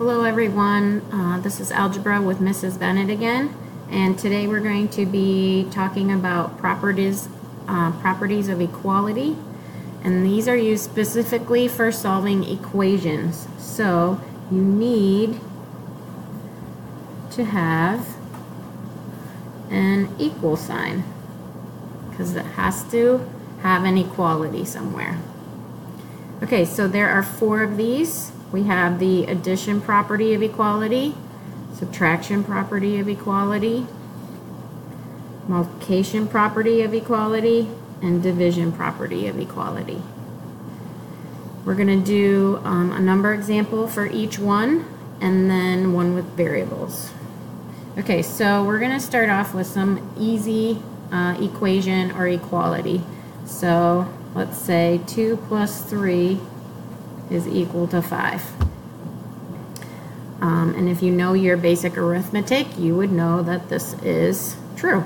Hello everyone, this is Algebra with Mrs. Bennett again, and today we're going to be talking about properties of equality, and these are used specifically for solving equations. So you need to have an equal sign because it has to have an equality somewhere. Okay, so there are 4 of these. We have the addition property of equality, subtraction property of equality, multiplication property of equality, and division property of equality. We're going to do a number example for each one, and then one with variables. Okay, so we're going to start off with some easy equation or equality. So let's say 2 plus 3 is equal to 5. And if you know your basic arithmetic, you would know that this is true.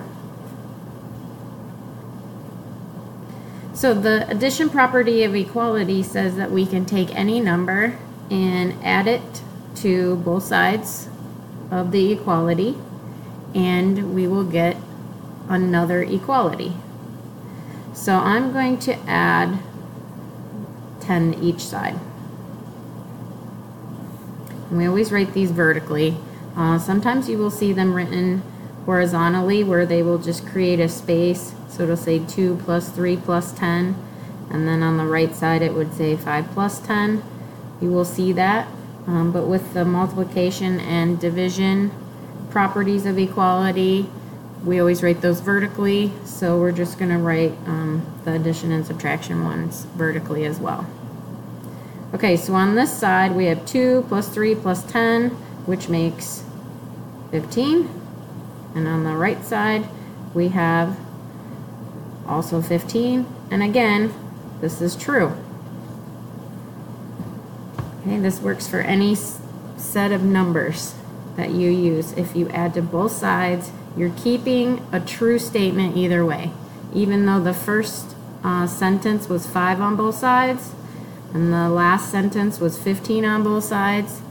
So the addition property of equality says that we can take any number and add it to both sides of the equality, and we will get another equality. So I'm going to add 10 to each side. And we always write these vertically. Sometimes you will see them written horizontally where they will just create a space. So it'll say 2 plus 3 plus 10. And then on the right side it would say 5 plus 10. You will see that. But with the multiplication and division properties of equality, we always write those vertically. So we're just going to write the addition and subtraction ones vertically as well. Okay, so on this side we have 2 plus 3 plus 10, which makes 15. And on the right side we have also 15. And again, this is true. Okay, this works for any set of numbers that you use. If you add to both sides, you're keeping a true statement either way. Even though the first sentence was 5 on both sides, and the last sentence was 15 on both sides,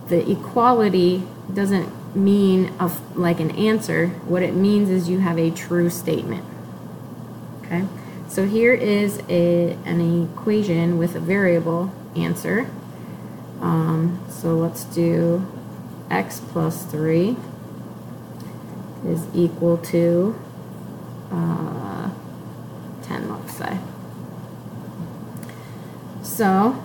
the equality doesn't mean like an answer. What it means is you have a true statement. Okay, so here is an equation with a variable answer. So let's do x plus 3 is equal to 10, let's say. So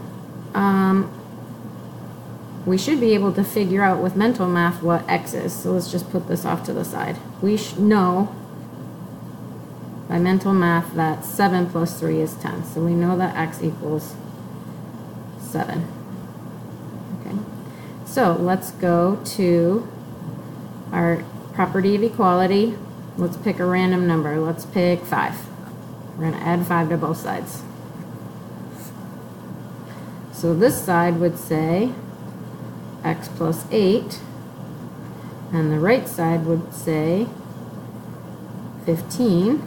we should be able to figure out with mental math what x is. So let's just put this off to the side. We know by mental math that 7 plus 3 is 10. So we know that x equals 7. Okay. So let's go to our property of equality. Let's pick a random number. Let's pick 5. We're going to add 5 to both sides. So this side would say x plus 8, and the right side would say 15,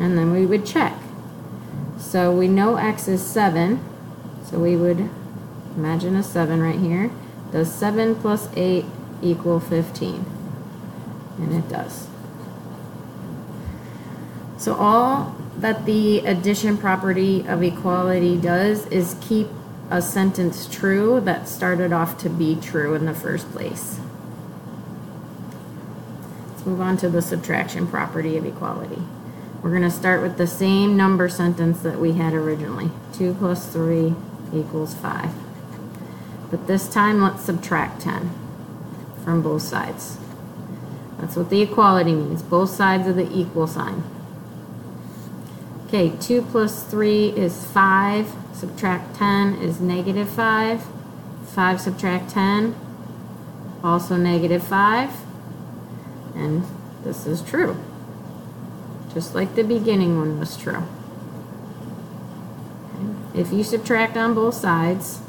and then we would check. So we know x is 7, so we would imagine a 7 right here. Does 7 plus 8 equal 15? And it does. So all that the addition property of equality does is keep a sentence true that started off to be true in the first place. Let's move on to the subtraction property of equality. We're going to start with the same number sentence that we had originally. 2 plus 3 equals 5. But this time let's subtract 10 from both sides. That's what the equality means, both sides of the equal sign. Okay, 2 plus 3 is 5, subtract 10 is negative 5. 5 subtract 10, also negative 5. And this is true, just like the beginning one was true. Okay. If you subtract on both sides,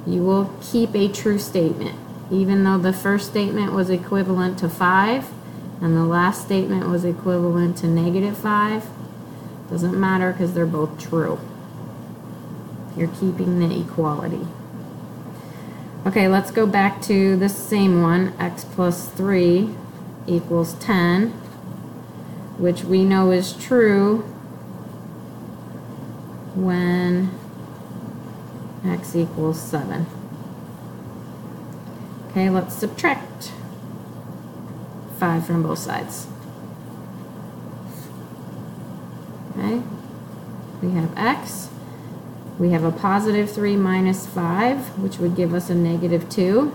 you will keep a true statement. Even though the first statement was equivalent to 5, and the last statement was equivalent to negative 5, doesn't matter because they're both true. You're keeping the equality. Okay, let's go back to this same one, x plus 3 equals 10, which we know is true when x equals 7. Okay, let's subtract 5 from both sides. Okay, we have x. We have a positive 3 minus 5, which would give us a negative 2.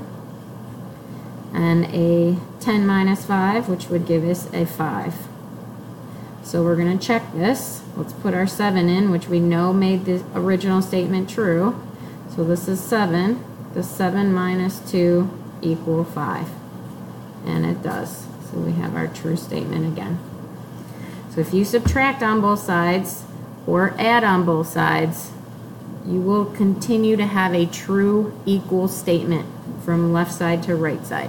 And a 10 minus 5, which would give us a 5. So we're going to check this. Let's put our 7 in, which we know made the original statement true. So this is 7. The 7 minus 2 equal 5. And it does. So we have our true statement again. So if you subtract on both sides or add on both sides, you will continue to have a true equal statement from left side to right side.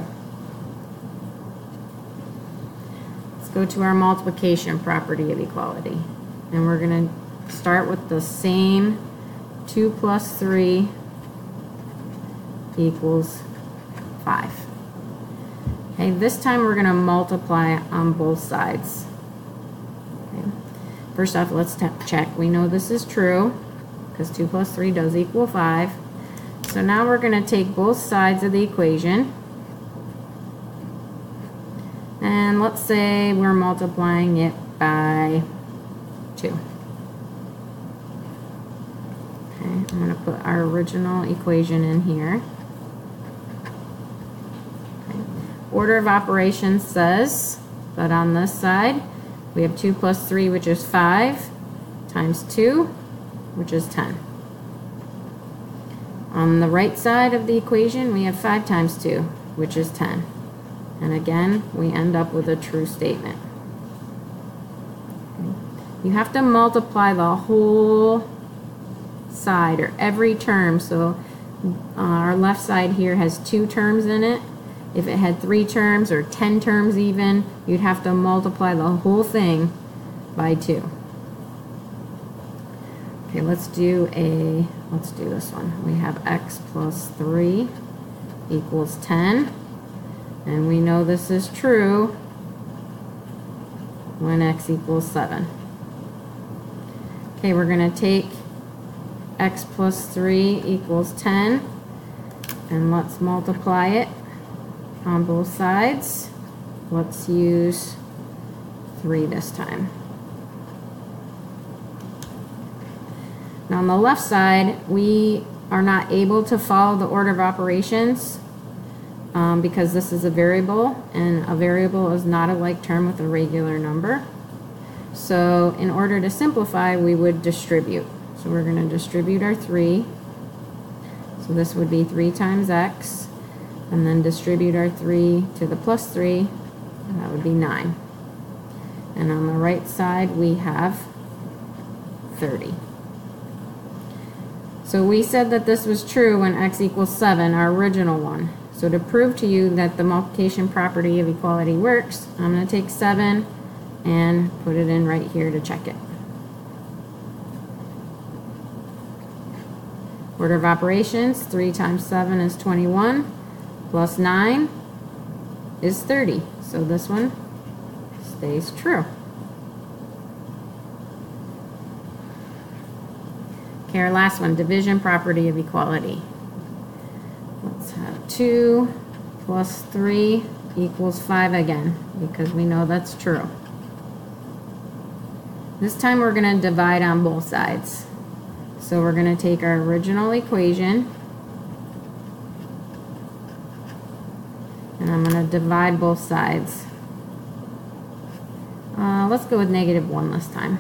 Let's go to our multiplication property of equality. And we're going to start with the same 2 plus 3 equals 5. Okay, this time we're going to multiply on both sides. Okay. First off, let's check. We know this is true, because 2 plus 3 does equal 5. So now we're going to take both sides of the equation, and let's say we're multiplying it by 2. Okay, I'm going to put our original equation in here. Okay. Order of operations says that on this side we have 2 plus 3, which is 5, times 2, which is 10. On the right side of the equation, we have 5 times 2, which is 10. And again, we end up with a true statement. Okay. You have to multiply the whole side, or every term. So our left side here has 2 terms in it. If it had 3 terms or 10 terms even, you'd have to multiply the whole thing by 2. Okay, let's do this one. We have x plus 3 equals 10. And we know this is true when x equals 7. Okay, we're going to take x plus 3 equals 10. And let's multiply it on both sides. Let's use 3 this time. Now on the left side, we are not able to follow the order of operations because this is a variable, and a variable is not a like term with a regular number. So in order to simplify, we would distribute. So we're going to distribute our 3. So this would be 3 times x, and then distribute our 3 to the plus 3, and that would be 9. And on the right side, we have 30. So we said that this was true when x equals 7, our original one. So to prove to you that the multiplication property of equality works, I'm going to take 7 and put it in right here to check it. Order of operations, 3 times 7 is 21, plus 9 is 30. So this one stays true. Okay, our last one, division property of equality. Let's have 2 plus 3 equals 5 again, because we know that's true. This time we're going to divide on both sides. So we're going to take our original equation, and I'm going to divide both sides. Let's go with -1 this time,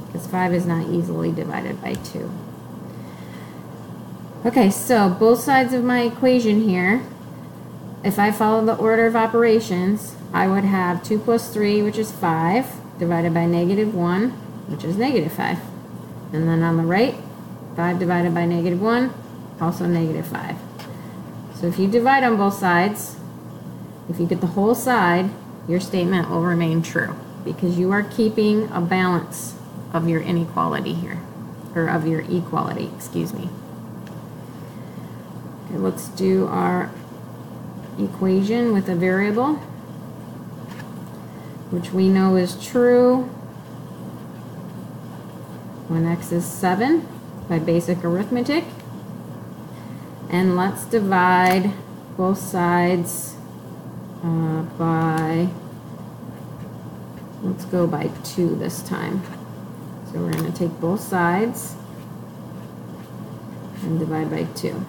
because 5 is not easily divided by 2. Okay, so both sides of my equation here, if I follow the order of operations, I would have 2 plus 3, which is 5, divided by -1, which is -5. And then on the right, 5 divided by -1, also -5. So if you divide on both sides, if you get the whole side, your statement will remain true, because you are keeping a balance of your inequality here, or of your equality, excuse me. Okay, let's do our equation with a variable, which we know is true when x is 7 by basic arithmetic. And let's divide both sides by, let's go by 2 this time. So we're going to take both sides and divide by 2.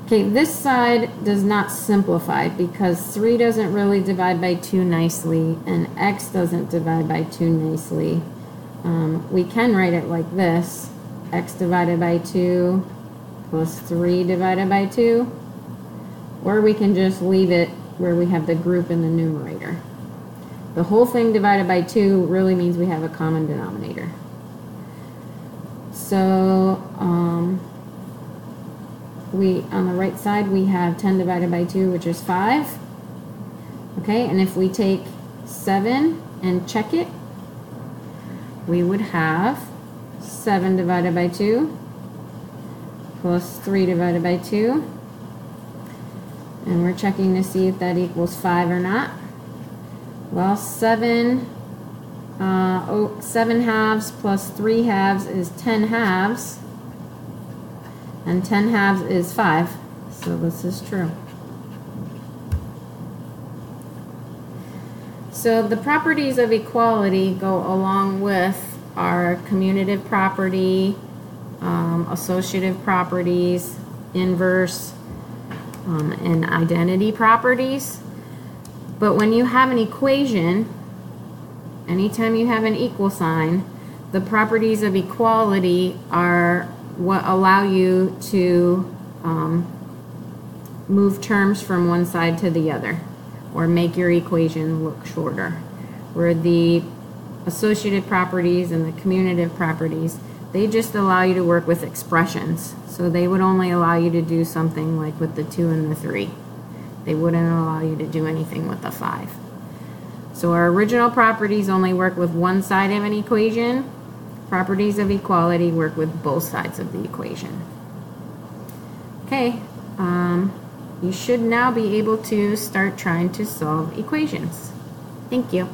Okay, this side does not simplify because 3 doesn't really divide by 2 nicely and x doesn't divide by 2 nicely. We can write it like this: x divided by 2 plus 3 divided by 2. Or we can just leave it where we have the group in the numerator. The whole thing divided by 2 really means we have a common denominator. So, on the right side we have 10 divided by 2, which is 5. Okay, and if we take 7 and check it, we would have 7 divided by 2 plus 3 divided by 2. And we're checking to see if that equals 5 or not. Well, 7 halves plus 3 halves is 10 halves. And 10 halves is 5. So this is true. So the properties of equality go along with our commutative property, associative properties, inverse, and identity properties. But when you have an equation, anytime you have an equal sign, the properties of equality are what allow you to move terms from one side to the other, or make your equation look shorter. Where the associative properties and the commutative properties, they just allow you to work with expressions. So they would only allow you to do something like with the 2 and the 3. They wouldn't allow you to do anything with the 5. So our original properties only work with one side of an equation. Properties of equality work with both sides of the equation. Okay, you should now be able to start trying to solve equations. Thank you.